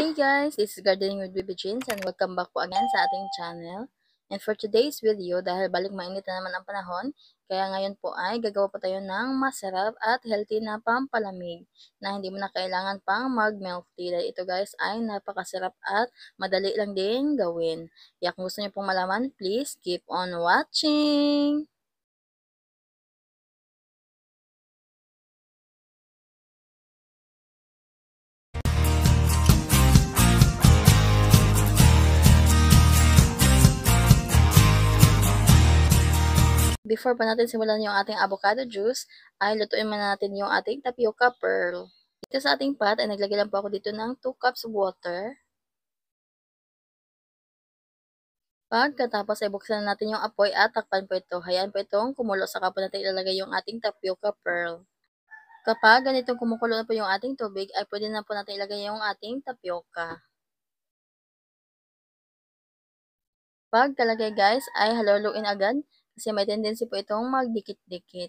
Hey guys, this is Gardening with Baby Jeans and welcome back po again sa ating channel. And for today's video, dahil balik mainit na naman ang panahon, kaya ngayon po ay gagawa po tayo ng masarap at healthy na pampalamig na hindi mo na kailangan pang mag-milk tea. Dahil ito guys ay napakasarap at madali lang din gawin. Kaya kung gusto niyo pong malaman, please keep on watching! Before pa natin simulan yung ating avocado juice, ay lutuin muna natin yung ating tapioca pearl. Dito sa ating pot ay naglagay lang po ako dito ng 2 cups of water. Pagkatapos ay buksan natin yung apoy at takpan po ito. Hayaan po itong kumulo, saka po natin ilalagay yung ating tapioca pearl. Kapag ganitong kumukulo na po yung ating tubig, ay pwede na po natin ilagay yung ating tapioca. Pagkalagay guys, ay haluluin agad kasi may tendency po itong magdikit-dikit.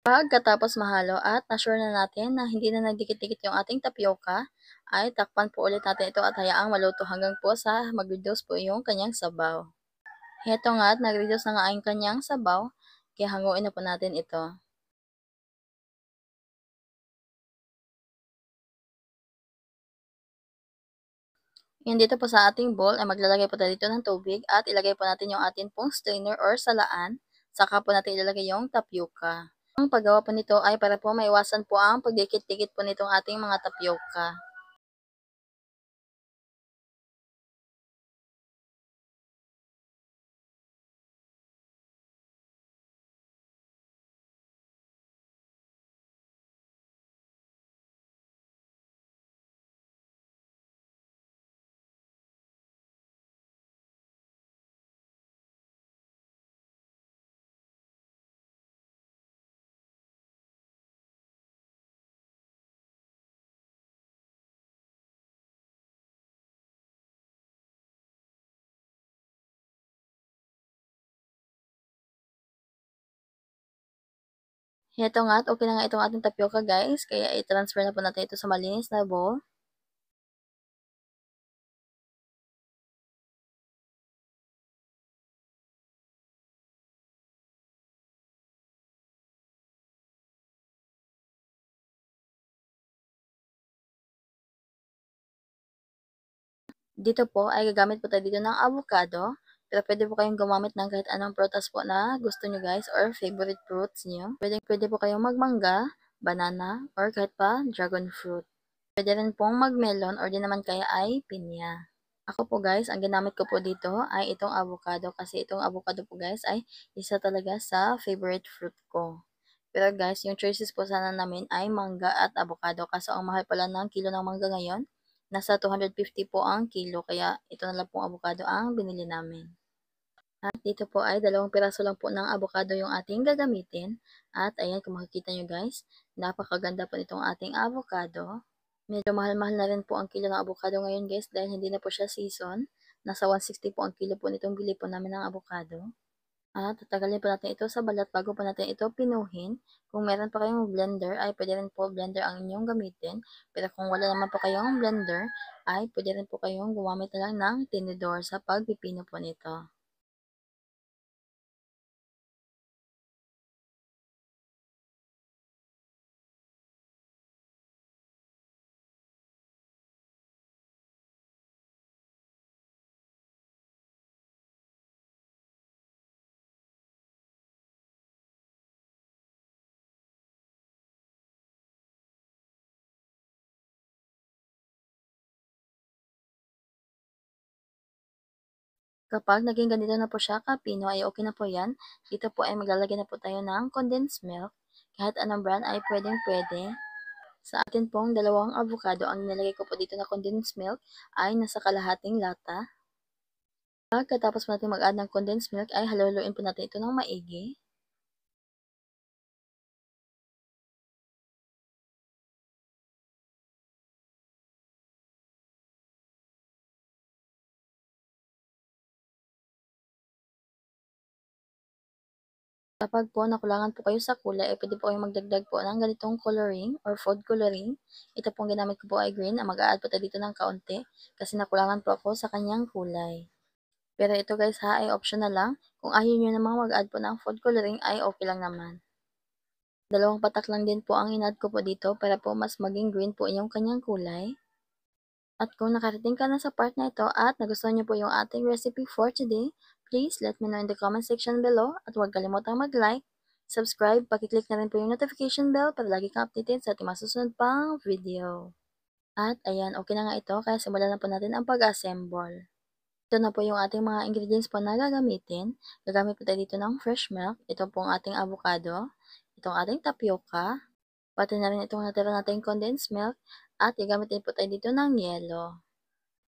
Pagkatapos mahalo at na-sure na natin na hindi na nagdikit-dikit yung ating tapioca, ay takpan po ulit natin ito at hayaang maluto hanggang po sa mag-reduce po yung kanyang sabaw. Heto nga at nag-reduce na nga ang kanyang sabaw, kaya hanguin na po natin ito. Yan dito po sa ating bowl ay maglalagay po tayo dito ng tubig at ilagay po natin yung ating pong strainer or salaan, saka po natin ilalagay yung tapioca. Ang paggawa po nito ay para po maiwasan po ang pagdikit-dikit po nitong ating mga tapioca. Heto nga at okay na nga itong ating tapioca guys, kaya i-transfer na po natin ito sa malinis na bowl. Dito po ay gagamit po tayo dito ng avocado, pero pwede po kayong gumamit ng kahit anong prutas po na gusto nyo guys or favorite fruits nyo. Pwede po kayong magmangga, banana, or kahit pa dragon fruit. Pwede rin pong magmelon or di naman kaya ay pinya. Ako po guys, ang ginamit ko po dito ay itong avocado kasi itong avocado po guys ay isa talaga sa favorite fruit ko. Pero guys, yung choices po sana namin ay mangga at avocado kaso ang mahal pala ng kilo ng mangga ngayon. Nasa 250 po ang kilo kaya ito na lang pong avocado ang binili namin. At dito po ay 2 piraso lang po ng avocado yung ating gagamitin. At ayan kung makikita nyo guys, napakaganda po nitong ating avocado. Medyo mahal-mahal na rin po ang kilo ng avocado ngayon guys dahil hindi na po siya season. Nasa 160 po ang kilo po nitong bili po namin ng avocado. At tatagalin po natin ito sa balat bago po natin ito pinuhin. Kung meron pa kayong blender ay pwede rin po blender ang inyong gamitin. Pero kung wala naman po kayong blender ay pwede rin po kayong gumamit na lang ng tinidor sa pagpipino po nito. Kapag naging ganito na po siya kapino ay okay na po yan. Dito po ay maglalagay na po tayo ng condensed milk. Kahit anong brand ay pwedeng-pwede. Sa atin pong 2 avocado, ang nilagay ko po dito na condensed milk ay nasa kalahating lata. Pagkatapos po natin mag-add ng condensed milk ay haluluin po natin ito ng maigi. Kapag po nakulangan po kayo sa kulay, ay pwede po kayong magdagdag po ng ganitong coloring or food coloring. Ito pong ginamit ko po ay green. Mag-a-add po tayo dito ng kaunti kasi nakulangan po ako sa kanyang kulay. Pero ito guys ha, ay optional lang. Kung ayaw nyo namang mag-add po ng food coloring ay okay lang naman. Dalawang patak lang din po ang in-add ko po dito para po mas maging green po yung kanyang kulay. At kung nakarating ka na sa part na ito at nagustuhan niyo po yung ating recipe for today, please let me know in the comment section below at huwag kalimutang mag-like, subscribe, pakiclick na rin po yung notification bell para lagi kang updated sa ating masusunod pang video. At ayan, okay na nga ito kaya simulan na po natin ang pag-assemble. Ito na po yung ating mga ingredients po na gagamitin. Gagamit po tayo dito ng fresh milk, ito po ang ating avocado, itong ating tapioca, pati na rin itong natira nating condensed milk, at gagamit din po tayo dito ng yelo.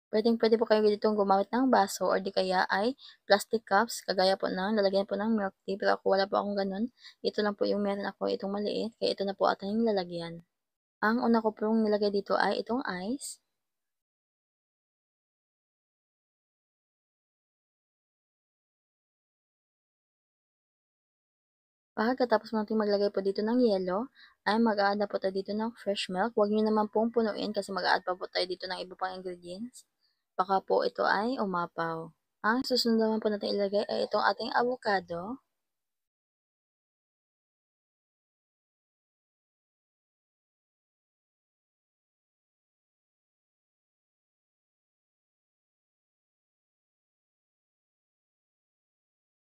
Pwedeng-pwede po kayo ditong gumamit ng baso or di kaya ay plastic cups, kagaya po ng lalagyan po ng milk tea. Pero ako wala po akong ganun. Ito lang po yung meron ako, itong maliit. Kaya ito na po ating lalagyan. Ang una ko pong nilagay dito ay itong ice. Pagkatapos natin maglagay po dito ng yelo, ay mag-a-add na po tayo dito ng fresh milk. Huwag nyo naman pong punuin kasi mag-a-add pa po tayo dito ng iba pang ingredients. Baka po ito ay umapaw. Ang susunod naman po natin ilagay ay itong ating avocado.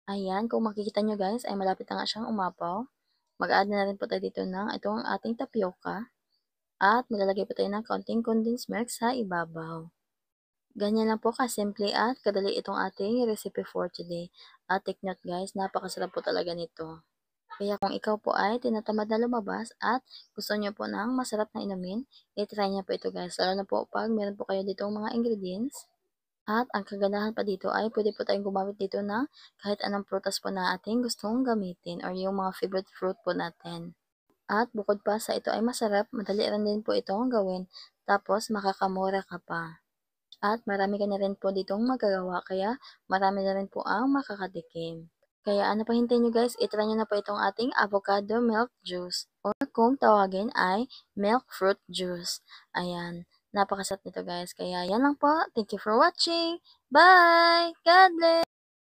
Ayan, kung makikita nyo guys, ay malapit na nga siyang umapaw. Mag-add na rin po tayo dito ng itong ating tapioca. At maglalagay po tayo ng kaunting condensed milk sa ibabaw. Ganyan lang po kasimple at kadali itong ating recipe for today. At take note guys, napakasarap po talaga nito. Kaya kung ikaw po ay tinatamad na lumabas at gusto nyo po ng masarap na inumin, i-try nyo po ito guys. Lalo na po pag meron po kayo ditong mga ingredients. At ang kagandahan pa dito ay pwede po tayong gumamit dito ng kahit anong prutas po na ating gustong gamitin or yung mga favorite fruit po natin. At bukod pa sa ito ay masarap, madali rin din po itong gawin. Tapos makakamura ka pa. At marami ka na rin po ditong magagawa kaya marami na rin po ang makakatikim. Kaya ano pa hintayin nyo guys, itry nyo na po itong ating avocado milk juice or kung tawagin ay milk fruit juice. Ayan, napakasarap nito guys. Kaya yan lang po. Thank you for watching. Bye! God bless!